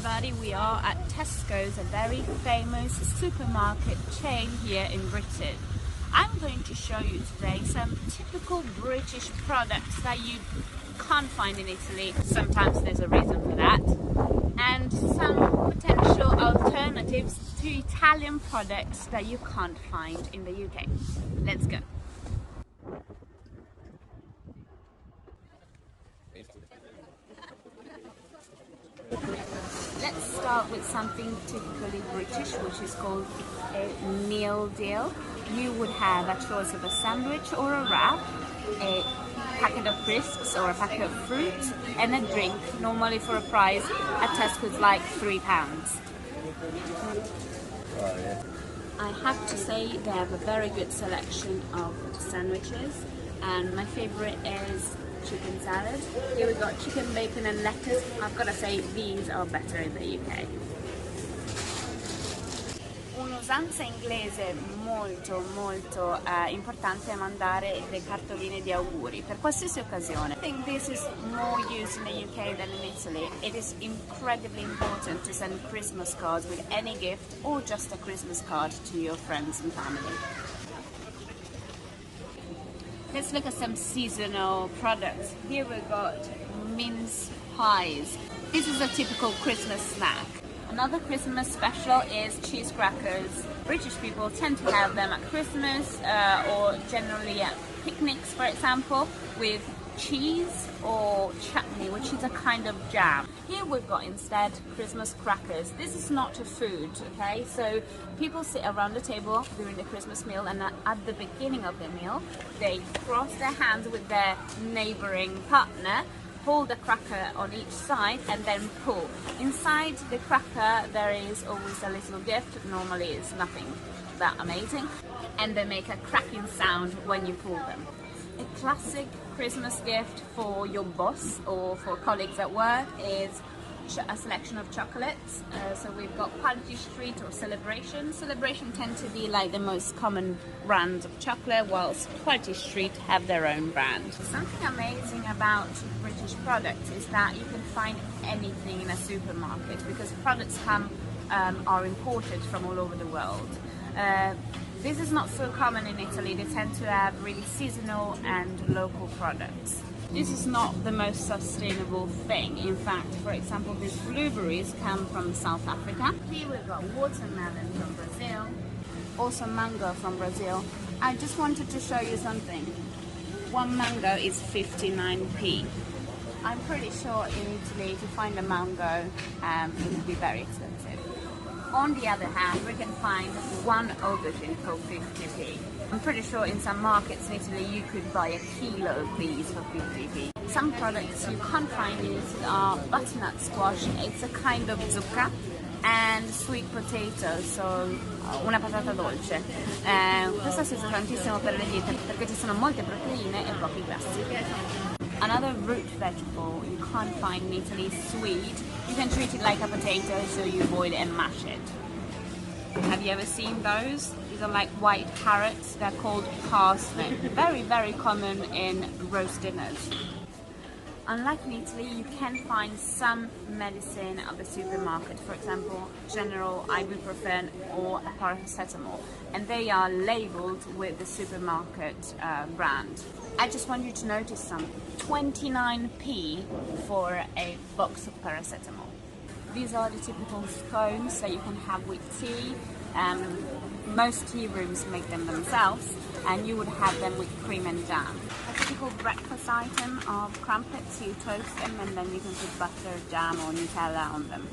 everybody, we are at Tesco's, a very famous supermarket chain here in Britain. I'm going to show you today some typical British products that you can't find in Italy. Sometimes there's a reason for that. And some potential alternatives to Italian products that you can't find in the UK. Let's go. Let's start with something typically British, which is called a meal deal. You would have a choice of a sandwich or a wrap, a packet of crisps or a packet of fruit, and a drink, normally for a price at Tesco's like £3. Oh, yeah. I have to say they have a very good selection of sandwiches, and my favorite is chicken salad. Here we got chicken, bacon and lettuce. I've got to say these are better in the UK. Un'usanza inglese molto importante è mandare le cartoline di auguri per qualsiasi occasione. I think this is more used in the UK than in Italy. It is incredibly important to send Christmas cards with any gift or just a Christmas card to your friends and family. Let's look at some seasonal products. Here we've got mince pies. This is a typical Christmas snack. Another Christmas special is cheese crackers. British people tend to have them at Christmas or generally at picnics, for example, with cheese or chutney, which is a kind of jam. Here we've got instead Christmas crackers. This is not a food, okay? So people sit around the table during the Christmas meal, and at the beginning of the meal, they cross their hands with their neighboring partner, hold a cracker on each side and then pull. Inside the cracker there is always a little gift. Normally it's nothing that amazing, and they make a cracking sound when you pull them. A classic Christmas gift for your boss or for colleagues at work is a selection of chocolates. So we've got Party Street or Celebration. Celebration tend to be like the most common brand of chocolate, whilst Party Street have their own brand. Something amazing about British products is that you can find anything in a supermarket because products are imported from all over the world. This is not so common in Italy. They tend to have really seasonal and local products. This is not the most sustainable thing. In fact, for example, these blueberries come from South Africa. Here we've got watermelon from Brazil, also mango from Brazil. I just wanted to show you something. One mango is 59p. I'm pretty sure in Italy to find a mango it would be very expensive. On the other hand, we can find one aubergine for 50p. I'm pretty sure in some markets in Italy you could buy a kilo of these for 50p. Some products you can't find in Italy are butternut squash. It's a kind of zucca, and sweet potato, so una patata dolce. Questo si usa tantissimo per le diete perché ci sono molte proteine e pochi grassi. Another root vegetable you can't find in Italy is swede. You can treat it like a potato, so you boil it and mash it. Have you ever seen those? These are like white carrots. They're called parsnip. Very common in roast dinners. Unlike in Italy, you can find some medicine at the supermarket, for example, General ibuprofen or paracetamol, and they are labeled with the supermarket brand. I just want you to notice something. 29p for a box of paracetamol. These are the typical scones that you can have with tea. Most tea rooms make them themselves, and you would have them with cream and jam. A typical breakfast item of crumpets, you toast them and then you can put butter, jam or Nutella on them.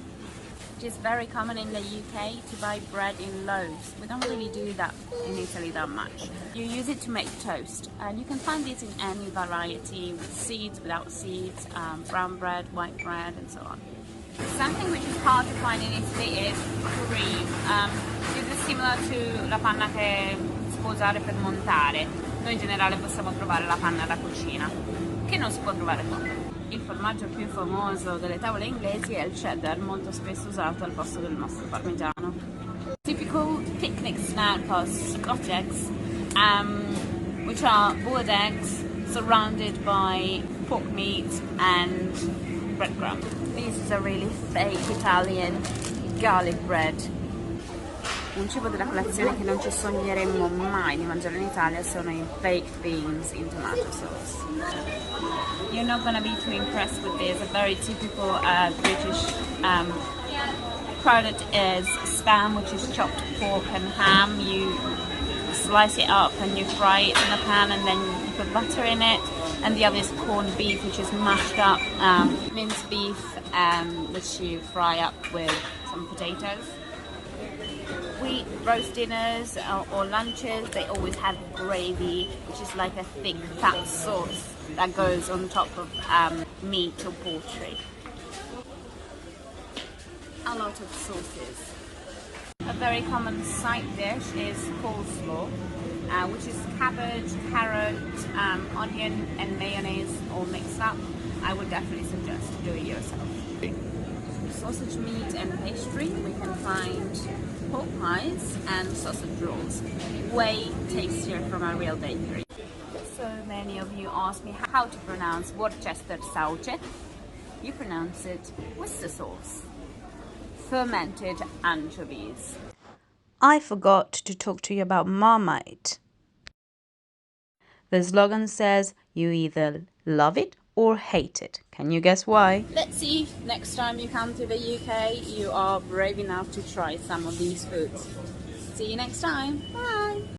It is very common in the UK to buy bread in loaves. We don't really do that in Italy that much. You use it to make toast, and you can find these in any variety, with seeds, without seeds, brown bread, white bread and so on. Something which is hard to find in Italy is cream. This is similar to la panna che si può usare per montare. Noi in generale possiamo trovare la panna da cucina, che non si può trovare qua. Il formaggio più famoso delle tavole inglesi è il cheddar, molto spesso usato al posto del nostro parmigiano. Typical picnic snack are Scotch eggs, which are boiled eggs surrounded by pork meat and breadcrumb. This is a really fake Italian garlic bread. Un cibo della colazione che non ci sogneremmo mai di mangiare in Italia sono i baked beans in tomato sauce. You're not gonna be too impressed with this. A very typical British product is spam, which is chopped pork and ham. You slice it up and you fry it in a pan, and then you put butter in it. And the other is corned beef, which is mashed up minced beef, which you fry up with some potatoes. We roast dinners or lunches, they always have gravy, which is like a thick fat sauce that goes on top of meat or poultry. A lot of sauces. A very common side dish is coleslaw, which is cabbage, carrot, onion and mayonnaise all mixed up. I would definitely suggest to do it yourself. Sausage meat and pastry, we can find pork pies and sausage rolls. Way tastier from a real bakery. So many of you ask me how to pronounce Worcester sauce. You pronounce it Worcester sauce. Fermented anchovies. I forgot to talk to you about Marmite. The slogan says you either love it or hate it. Can you guess why? Let's see if next time you come to the UK you are brave enough to try some of these foods. See you next time. Bye!